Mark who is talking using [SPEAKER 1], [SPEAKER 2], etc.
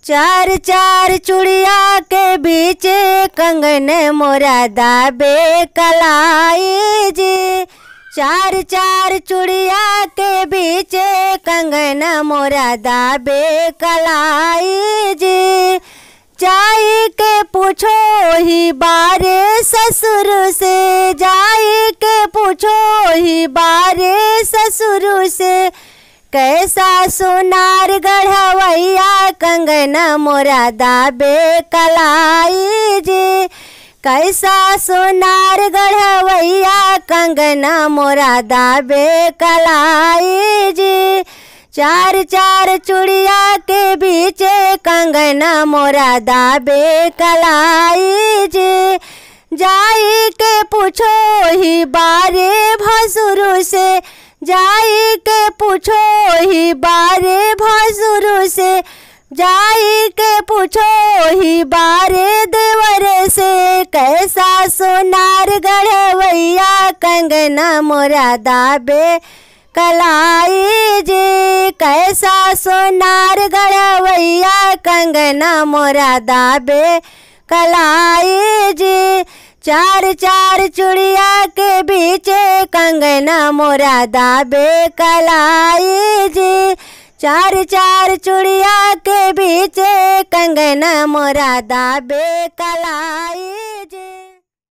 [SPEAKER 1] चार चार चूड़िया के बीच कंगन मोरा दाबे कलाई जी। चार चार चूड़िया के बीच कंगन मोरा दाबे कलाई जी। जाई के पूछो ही बारे ससुर से, जाई के पूछो ही बारे ससुर से। कैसा सोनार गढ़वैया कंगन मोरा दाबे कलाई जी। कैसा सोनार गढ़वैया कंगन मोरा दाबे कलाई जी। चार चार चूड़िया के बीच कंगन मोरा दाबे कलाई जी। जाई के पूछो ही बारे भसुर से, जाई के पूछो ही बारे भसुर से। जाई के पूछो ही बारे देवर से। कैसा सोनार गढ़वैया कंगन मोरा दाबे कलाई जी। कैसा सोनार गढ़वैया कंगन मोरा दाबे कलाई जी। चार चार चूड़िया के बीच कंगन मोरा दाबे कलाई जी। चार चार चूड़िया के बीच कंगन मोरा दाबे कलाई जी।